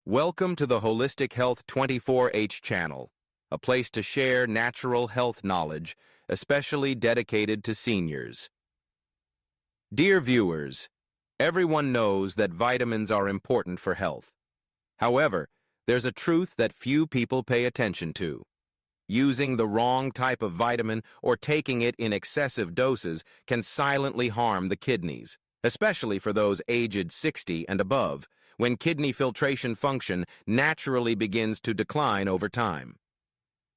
Welcome to the Holistic Health 24H channel, a place to share natural health knowledge, especially dedicated to seniors. Dear viewers, everyone knows that vitamins are important for health. However, there's a truth that few people pay attention to. Using the wrong type of vitamin or taking it in excessive doses can silently harm the kidneys, especially for those aged 60 and above, when kidney filtration function naturally begins to decline over time.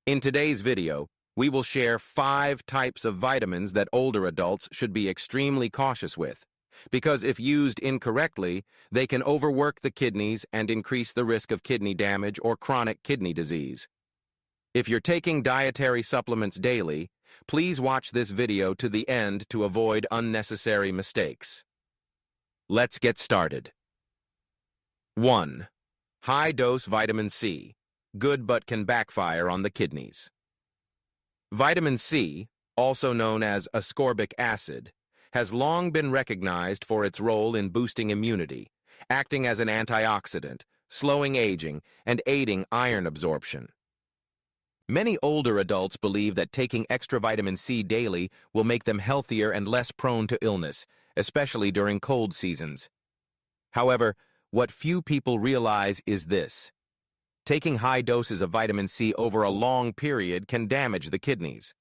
In today's video, we will share 5 types of vitamins that older adults should be extremely cautious with, because if used incorrectly, they can overwork the kidneys and increase the risk of kidney damage or chronic kidney disease. If you're taking dietary supplements daily, please watch this video to the end to avoid unnecessary mistakes. Let's get started. 1. High-dose vitamin C. Good but can backfire on the kidneys. Vitamin C, also known as ascorbic acid, has long been recognized for its role in boosting immunity, acting as an antioxidant, slowing aging, and aiding iron absorption. Many older adults believe that taking extra vitamin C daily will make them healthier and less prone to illness, especially during cold seasons. However, what few people realize is this: taking high doses of vitamin C over a long period can damage the kidneys.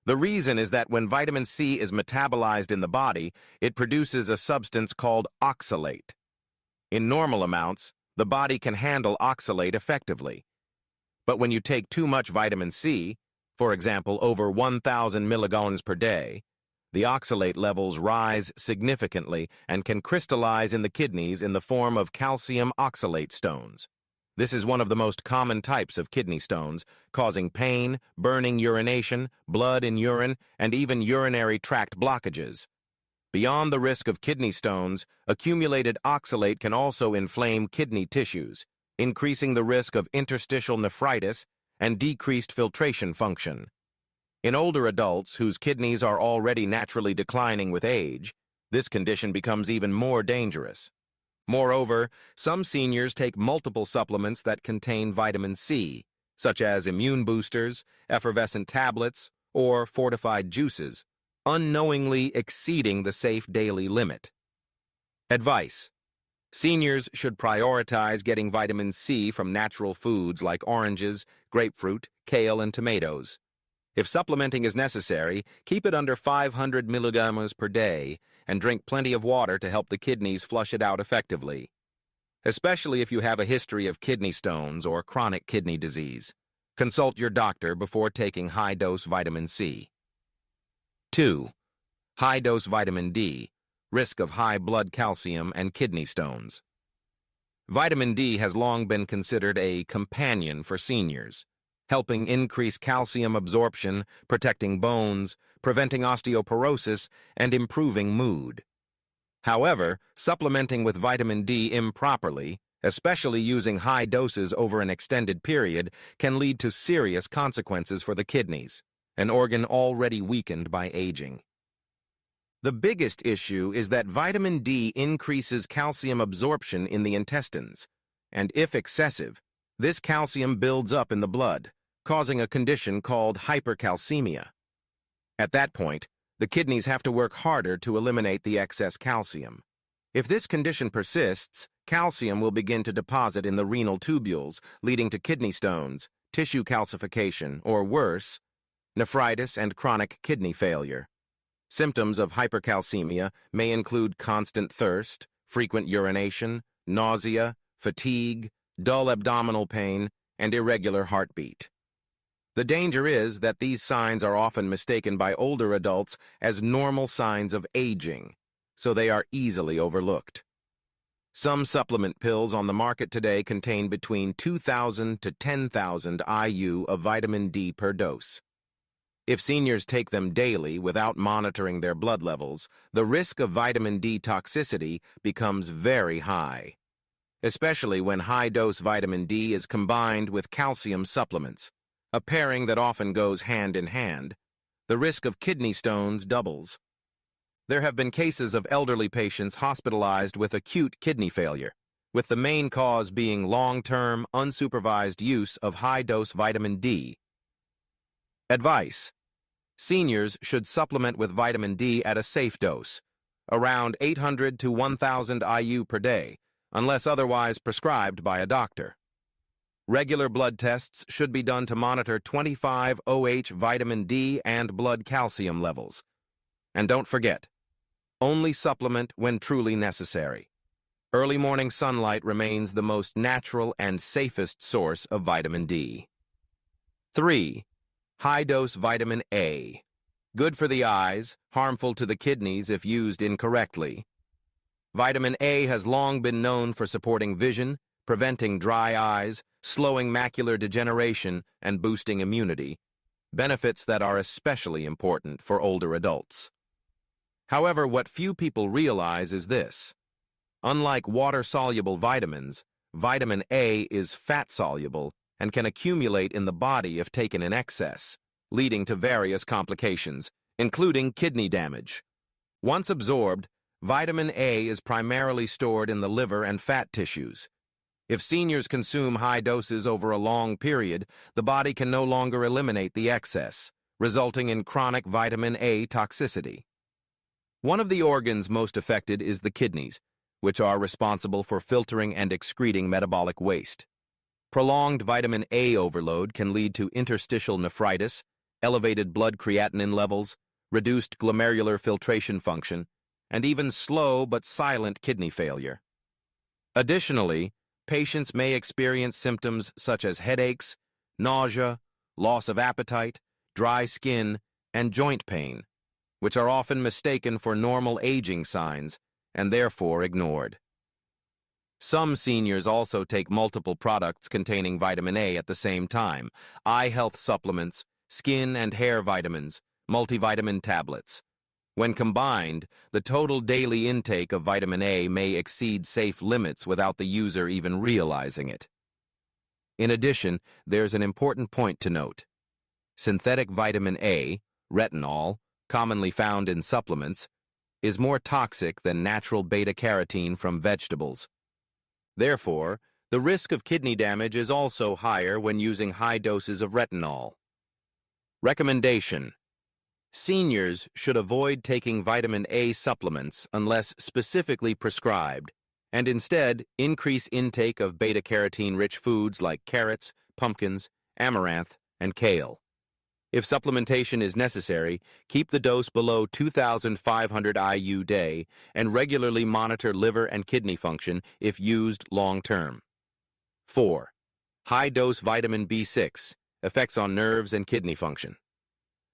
The reason is that when vitamin C is metabolized in the body, it produces a substance called oxalate. In normal amounts, the body can handle oxalate effectively. But when you take too much vitamin C, for example, over 1,000 milligrams per day, the oxalate levels rise significantly and can crystallize in the kidneys in the form of calcium oxalate stones. This is one of the most common types of kidney stones, causing pain, burning urination, blood in urine, and even urinary tract blockages. Beyond the risk of kidney stones, accumulated oxalate can also inflame kidney tissues, increasing the risk of interstitial nephritis and decreased filtration function. In older adults whose kidneys are already naturally declining with age, this condition becomes even more dangerous. Moreover, some seniors take multiple supplements that contain vitamin C, such as immune boosters, effervescent tablets, or fortified juices, unknowingly exceeding the safe daily limit. Advice: seniors should prioritize getting vitamin C from natural foods like oranges, grapefruit, kale, and tomatoes. If supplementing is necessary, keep it under 500 milligrams per day and drink plenty of water to help the kidneys flush it out effectively, especially if you have a history of kidney stones or chronic kidney disease. Consult your doctor before taking high-dose vitamin C. 2. High-dose vitamin D. Risk of high blood calcium and kidney stones. Vitamin D has long been considered a companion for seniors, helping increase calcium absorption, protecting bones, preventing osteoporosis, and improving mood. However, supplementing with vitamin D improperly, especially using high doses over an extended period, can lead to serious consequences for the kidneys, an organ already weakened by aging. The biggest issue is that vitamin D increases calcium absorption in the intestines, and if excessive, this calcium builds up in the blood, causing a condition called hypercalcemia. At that point, the kidneys have to work harder to eliminate the excess calcium. If this condition persists, calcium will begin to deposit in the renal tubules, leading to kidney stones, tissue calcification, or worse, nephritis and chronic kidney failure. Symptoms of hypercalcemia may include constant thirst, frequent urination, nausea, fatigue, dull abdominal pain, and irregular heartbeat. The danger is that these signs are often mistaken by older adults as normal signs of aging, so they are easily overlooked. Some supplement pills on the market today contain between 2,000 to 10,000 IU of vitamin D per dose. If seniors take them daily without monitoring their blood levels, the risk of vitamin D toxicity becomes very high, especially when high-dose vitamin D is combined with calcium supplements, a pairing that often goes hand in hand. The risk of kidney stones doubles. There have been cases of elderly patients hospitalized with acute kidney failure, with the main cause being long-term, unsupervised use of high-dose vitamin D. Advice: seniors should supplement with vitamin D at a safe dose, around 800 to 1,000 IU per day, unless otherwise prescribed by a doctor. Regular blood tests should be done to monitor 25-OH vitamin D and blood calcium levels. And don't forget, only supplement when truly necessary. Early morning sunlight remains the most natural and safest source of vitamin D. 3. High-dose vitamin A. Good for the eyes, harmful to the kidneys if used incorrectly. Vitamin A has long been known for supporting vision, preventing dry eyes, slowing macular degeneration, and boosting immunity, benefits that are especially important for older adults. However, what few people realize is this. Unlike water-soluble vitamins, vitamin A is fat-soluble and can accumulate in the body if taken in excess, leading to various complications, including kidney damage. Once absorbed, vitamin A is primarily stored in the liver and fat tissues. If seniors consume high doses over a long period, the body can no longer eliminate the excess, resulting in chronic vitamin A toxicity. One of the organs most affected is the kidneys, which are responsible for filtering and excreting metabolic waste. Prolonged vitamin A overload can lead to interstitial nephritis, elevated blood creatinine levels, reduced glomerular filtration function, and even slow but silent kidney failure. Additionally, patients may experience symptoms such as headaches, nausea, loss of appetite, dry skin, and joint pain, which are often mistaken for normal aging signs and therefore ignored. Some seniors also take multiple products containing vitamin A at the same time: eye health supplements, skin and hair vitamins, multivitamin tablets. When combined, the total daily intake of vitamin A may exceed safe limits without the user even realizing it. In addition, there's an important point to note. Synthetic vitamin A, retinol, commonly found in supplements, is more toxic than natural beta-carotene from vegetables. Therefore, the risk of kidney damage is also higher when using high doses of retinol. Recommendation: seniors should avoid taking vitamin A supplements unless specifically prescribed, and instead increase intake of beta-carotene-rich foods like carrots, pumpkins, amaranth, and kale. If supplementation is necessary, keep the dose below 2,500 IU day and regularly monitor liver and kidney function if used long-term. 4. High-dose vitamin B6, effects on nerves and kidney function.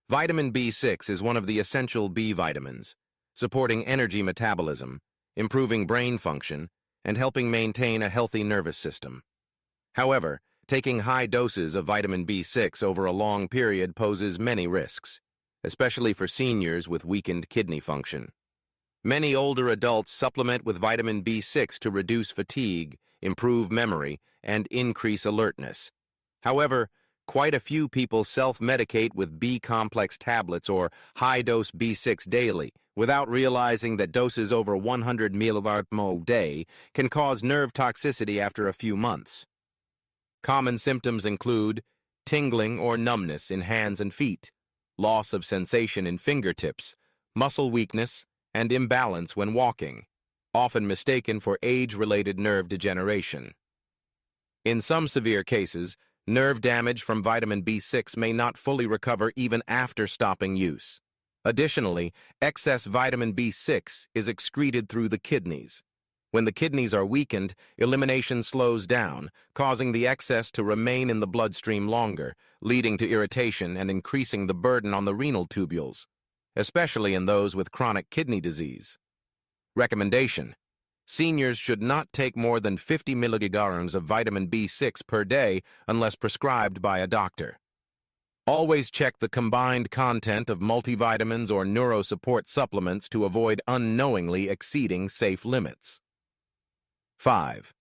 Vitamin B6 is one of the essential B vitamins, supporting energy metabolism, improving brain function, and helping maintain a healthy nervous system. However, taking high doses of vitamin B6 over a long period poses many risks, especially for seniors with weakened kidney function. Many older adults supplement with vitamin B6 to reduce fatigue, improve memory, and increase alertness. However, quite a few people self-medicate with B-complex tablets or high-dose B6 daily without realizing that doses over 100 mg a day can cause nerve toxicity after a few months. Common symptoms include tingling or numbness in hands and feet, loss of sensation in fingertips, muscle weakness, and imbalance when walking, often mistaken for age-related nerve degeneration. In some severe cases, nerve damage from vitamin B6 may not fully recover even after stopping use. Additionally, excess vitamin B6 is excreted through the kidneys. When the kidneys are weakened, elimination slows down, causing the excess to remain in the bloodstream longer, leading to irritation and increasing the burden on the renal tubules, especially in those with chronic kidney disease. Recommendation: seniors should not take more than 50 milligrams of vitamin B6 per day unless prescribed by a doctor. Always check the combined content of multivitamins or neurosupport supplements to avoid unknowingly exceeding safe limits. 5.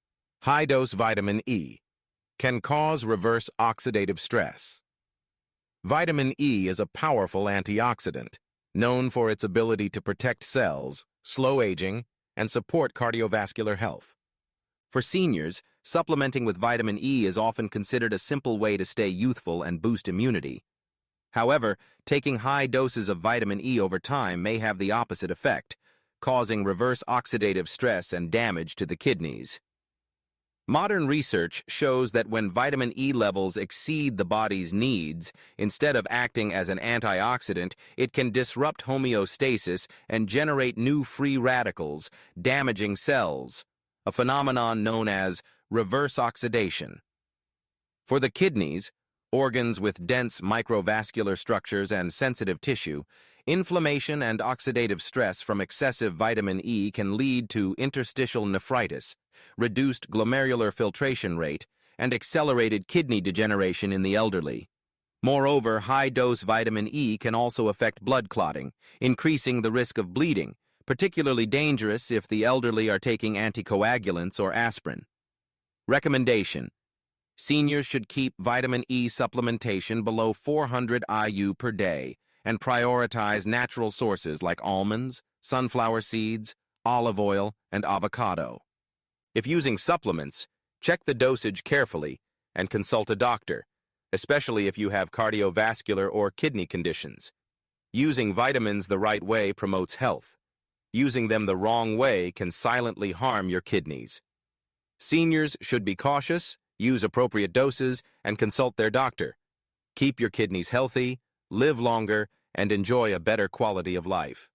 High-dose vitamin E can cause reverse oxidative stress. Vitamin E is a powerful antioxidant, known for its ability to protect cells, slow aging, and support cardiovascular health. For seniors, supplementing with vitamin E is often considered a simple way to stay youthful and boost immunity. However, taking high doses of vitamin E over time may have the opposite effect, causing reverse oxidative stress and damage to the kidneys. Modern research shows that when vitamin E levels exceed the body's needs, instead of acting as an antioxidant, it can disrupt homeostasis and generate new free radicals, damaging cells, a phenomenon known as reverse oxidation. For the kidneys, organs with dense microvascular structures and sensitive tissue, inflammation and oxidative stress from excessive vitamin E can lead to interstitial nephritis, reduced glomerular filtration rate, and accelerated kidney degeneration in the elderly. Moreover, high-dose vitamin E can also affect blood clotting, increasing the risk of bleeding, particularly dangerous if the elderly are taking anticoagulants or aspirin. Recommendation: seniors should keep vitamin E supplementation below 400 IU per day and prioritize natural sources like almonds, sunflower seeds, olive oil, and avocado. If using supplements, check the dosage carefully and consult a doctor, especially if you have cardiovascular or kidney conditions. Using vitamins the right way promotes health. Using them the wrong way can silently harm your kidneys. Seniors should be cautious, use appropriate doses, and consult their doctor. Keep your kidneys healthy, live longer, and enjoy a better quality of life.